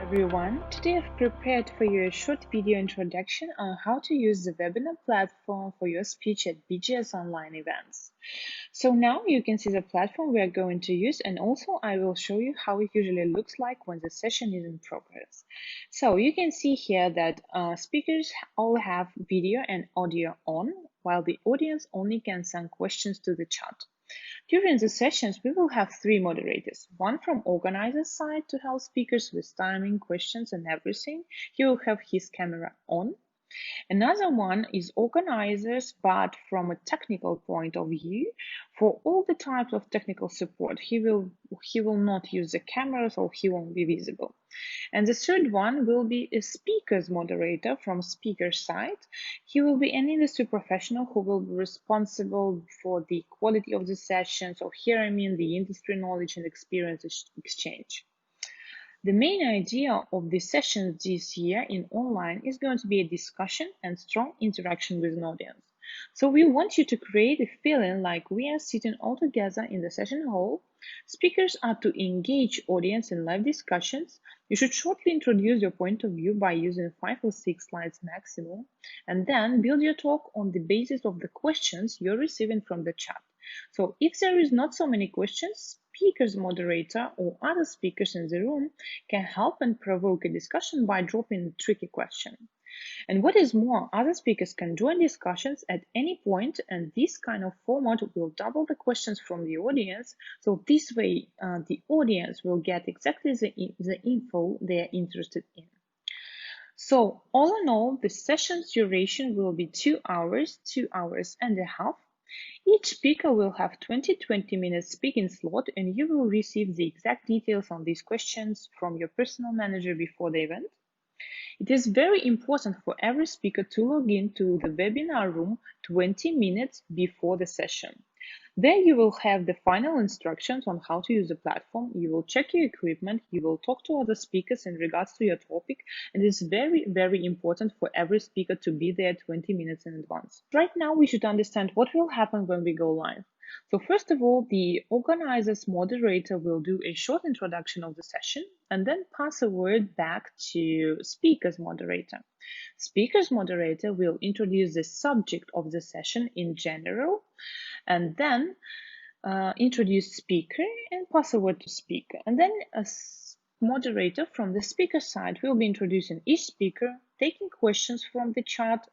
everyone. Today I've prepared for you a short video introduction on how to use the webinar platform for your speech at BGS Online events. So now you can see the platform we are going to use, and also I will show you how it usually looks like when the session is in progress. So you can see here that speakers all have video and audio on, while the audience only can send questions to the chat. During the sessions, we will have three moderators. One from organizer's side to help speakers with timing, questions, and everything. He will have his camera on. Another one is organizers, but from a technical point of view, for all the types of technical support, he will not use the cameras or he won't be visible. And the third one will be a speaker's moderator from speaker side. He will be an industry professional who will be responsible for the quality of the session. So here I mean the industry knowledge and experience exchange. The main idea of the sessions this year in online is going to be a discussion and strong interaction with an audience. So we want you to create a feeling like we are sitting all together in the session hall. Speakers are to engage audience in live discussions. You should shortly introduce your point of view by using 5 or 6 slides maximum, and then build your talk on the basis of the questions you're receiving from the chat. So if there is not so many questions, speaker's moderator or other speakers in the room can help and provoke a discussion by dropping a tricky question. And what is more, other speakers can join discussions at any point, and this kind of format will double the questions from the audience. So this way, the audience will get exactly the info they are interested in. So all in all, the session's duration will be 2 hours and a half. Each speaker will have 20 minutes speaking slot, and you will receive the exact details on these questions from your personal manager before the event. It is very important for every speaker to log in to the webinar room 20 minutes before the session. There you will have the final instructions on how to use the platform. You will check your equipment, you will talk to other speakers in regards to your topic, and it's very important for every speaker to be there 20 minutes in advance. Right now, we should understand what will happen when we go live. So first of all, the organizer's moderator will do a short introduction of the session and then pass a word back to speaker's moderator. Speaker's moderator will introduce the subject of the session in general, and then introduce speaker and pass a word to speaker. And then a moderator from the speaker side will be introducing each speaker, taking questions from the chat,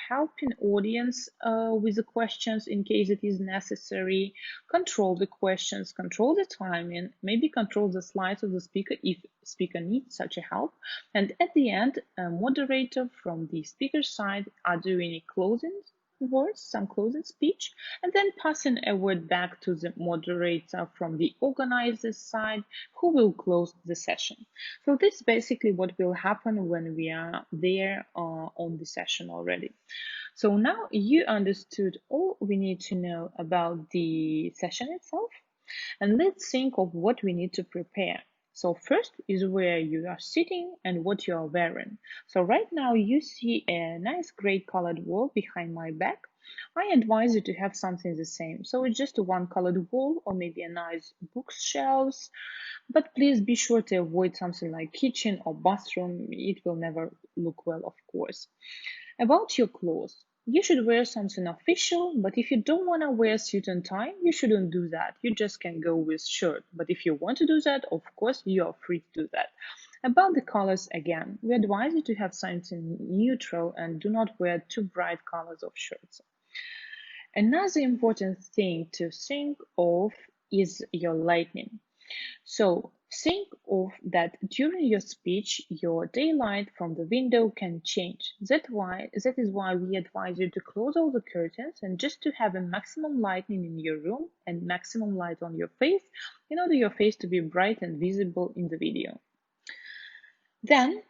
helping audience with the questions in case it is necessary, control the questions, control the timing, maybe control the slides of the speaker if speaker needs such a help. And at the end, a moderator from the speaker side are doing a closing words, some closing speech, and then passing a word back to the moderator from the organizer's side, who will close the session. So this is basically what will happen when we are there on the session already. So now you understood all we need to know about the session itself, and let's think of what we need to prepare. So first is where you are sitting and what you are wearing. So right now you see a nice gray colored wall behind my back. I advise you to have something the same. So it's just a one colored wall or maybe a nice bookshelves, but please be sure to avoid something like kitchen or bathroom. It will never look well, of course. About your clothes. You should wear something official, but if you don't want to wear suit and tie, you shouldn't do that. You just can go with shirt. But if you want to do that, of course, you are free to do that. About the colors again, we advise you to have something neutral and do not wear too bright colors of shirts. Another important thing to think of is your lighting. So think of that during your speech, your daylight from the window can change. That is why we advise you to close all the curtains and just to have a maximum lighting in your room and maximum light on your face in order your face to be bright and visible in the video. Then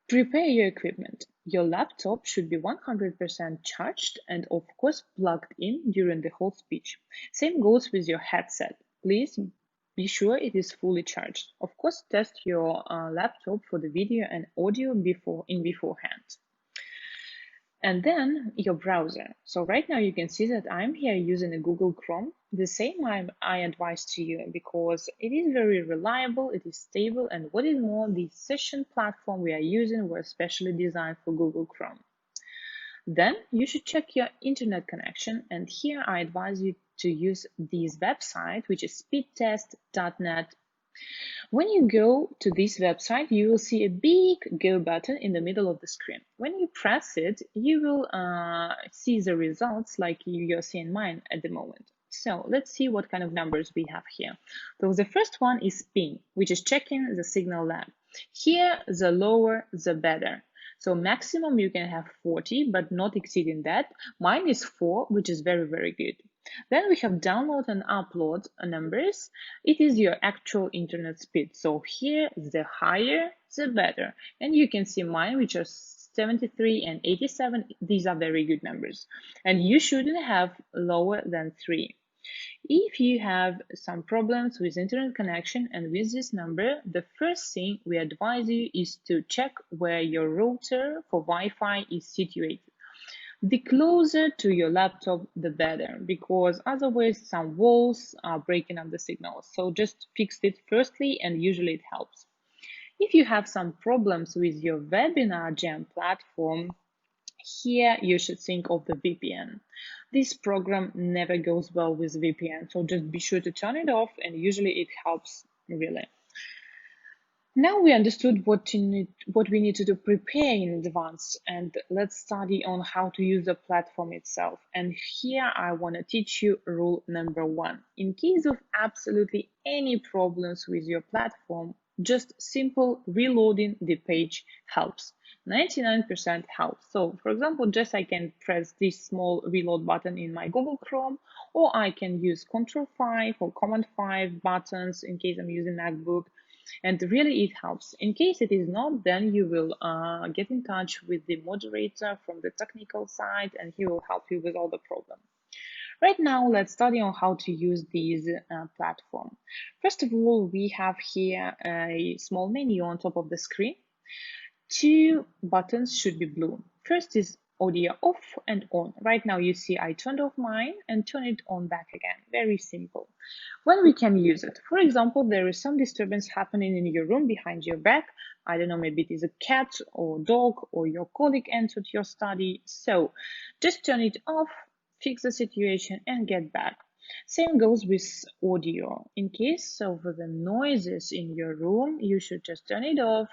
prepare your equipment. Your laptop should be 100% charged and of course plugged in during the whole speech. Same goes with your headset. Please be sure it is fully charged. Of course, test your laptop for the video and audio beforehand. and then your browser. So right now you can see that I'm here using a Google Chrome. The same I advise to you because it is very reliable, it is stable, and what is more, the session platform we are using were specially designed for Google Chrome. Then you should check your internet connection, and here I advise you to use this website, which is speedtest.net. When you go to this website, you will see a big Go button in the middle of the screen. When you press it, you will see the results like you're seeing mine at the moment. So let's see what kind of numbers we have here. So the first one is ping, which is checking the signal lag. Here, the lower, the better. So maximum you can have 40, but not exceeding that. Mine is 4, which is very, very good. Then we have download and upload numbers. It is your actual internet speed. So here, the higher, the better. And you can see mine, which are 73 and 87. These are very good numbers. And you shouldn't have lower than 3. If you have some problems with internet connection and with this number, the first thing we advise you is to check where your router for Wi-Fi is situated. The closer to your laptop, the better, because otherwise some walls are breaking up the signal. So just fix it firstly, and usually it helps. If you have some problems with your webinar jam platform, here you should think of the VPN. This program never goes well with VPN, so just be sure to turn it off, and usually it helps really. Now we understood what we need to prepare in advance, and let's study on how to use the platform itself. And here I want to teach you rule number 1. In case of absolutely any problems with your platform, just simple reloading the page helps. 99% helps. So for example, just I can press this small reload button in my Google Chrome, or I can use Ctrl 5 or Command 5 buttons in case I'm using MacBook. And really it helps. In case it is not, then you will get in touch with the moderator from the technical side, and he will help you with all the problem. Right now, let's study on how to use these platform. First of all, we have here a small menu on top of the screen. 2 buttons should be blue. First is audio off and on. Right now you see I turned off mine and turn it on back again. Very simple. When we can use it. For example, there is some disturbance happening in your room behind your back. I don't know, maybe it is a cat or dog or your colleague entered your study. So just turn it off, fix the situation and get back. Same goes with audio. In case of the noises in your room, you should just turn it off,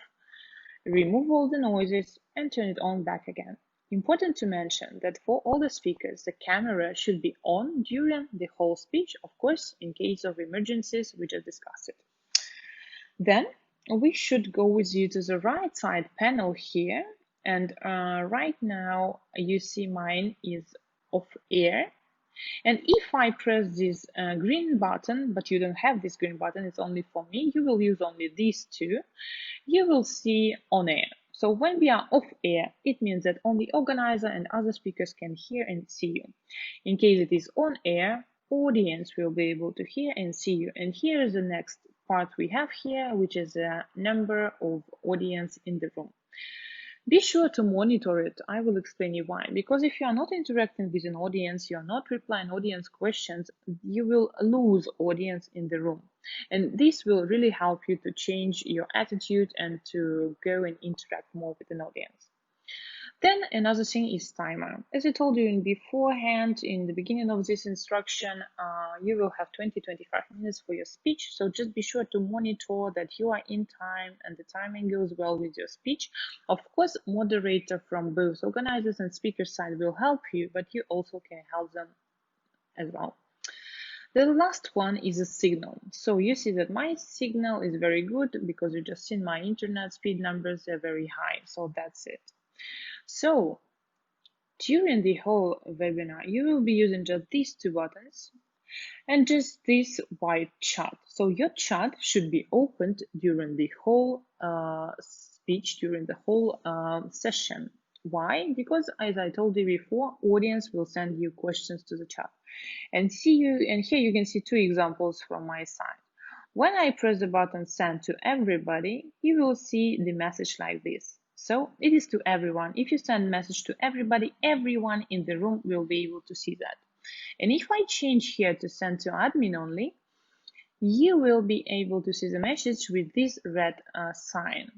remove all the noises and turn it on back again. Important to mention that for all the speakers, the camera should be on during the whole speech, of course, in case of emergencies, we just discussed it. Then we should go with you to the right side panel here. And right now you see mine is off air. And if I press this green button, but you don't have this green button, it's only for me, you will use only these two, you will see on air. So when we are off air, it means that only organizer and other speakers can hear and see you. In case it is on air, audience will be able to hear and see you. And here is the next part we have here, which is the number of audience in the room. Be sure to monitor it. I will explain you why. Because if you are not interacting with an audience, you are not replying audience questions, you will lose audience in the room. And this will really help you to change your attitude and to go and interact more with an audience. Then another thing is timer. As I told you in beforehand, in the beginning of this instruction, you will have 20-25 minutes for your speech. So just be sure to monitor that you are in time and the timing goes well with your speech. Of course, moderator from both organizers and speaker side will help you, but you also can help them as well. The last one is a signal. So you see that my signal is very good because you just seen my internet speed numbers, they're very high. So that's it. So during the whole webinar, you will be using just these 2 buttons and just this white chat. So your chat should be opened during the whole speech, during the whole session. Why? Because as I told you before, audience will send you questions to the chat. And here you can see 2 examples from my side. When I press the button send to everybody, you will see the message like this. So it is to everyone. If you send message to everybody, everyone in the room will be able to see that. And if I change here to send to admin only, you will be able to see the message with this red sign.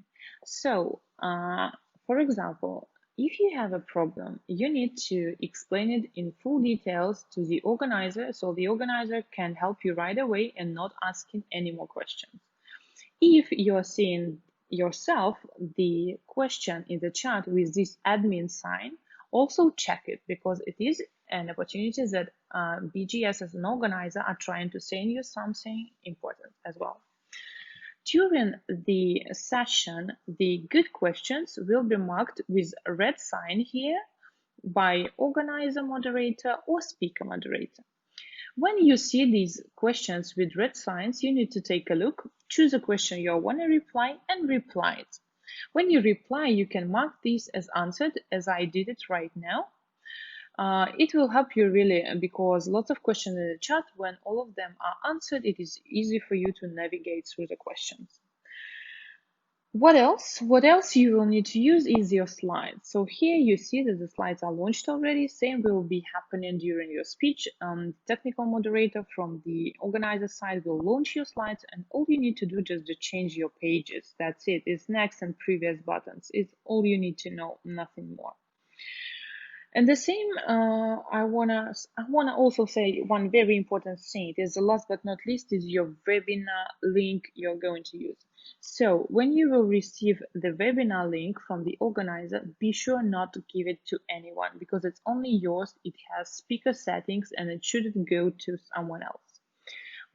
So, for example, if you have a problem, you need to explain it in full details to the organizer so the organizer can help you right away and not asking any more questions. If you're seeing yourself the question in the chat with this admin sign, also check it because it is an opportunity that BGS as an organizer are trying to send you something important as well. During the session, the good questions will be marked with a red sign here by organizer moderator or speaker moderator. When you see these questions with red signs, you need to take a look, choose a question you want to reply, and reply it. When you reply, you can mark this as answered, as I did it right now. It will help you really because lots of questions in the chat, when all of them are answered, it is easy for you to navigate through the questions. What else? What else you will need to use is your slides. So here you see that the slides are launched already. Same will be happening during your speech. Technical moderator from the organizer side will launch your slides, and all you need to do just to change your pages. That's it. It's next and previous buttons. It's all you need to know, nothing more. And the same, I wanna also say one very important thing. Is the last but not least is your webinar link you're going to use. So when you will receive the webinar link from the organizer, be sure not to give it to anyone because it's only yours. It has speaker settings and it shouldn't go to someone else.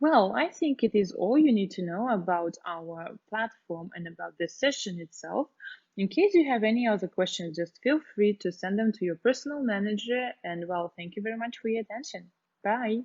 Well, I think it is all you need to know about our platform and about the session itself. In case you have any other questions, just feel free to send them to your personal manager. And well, thank you very much for your attention. Bye.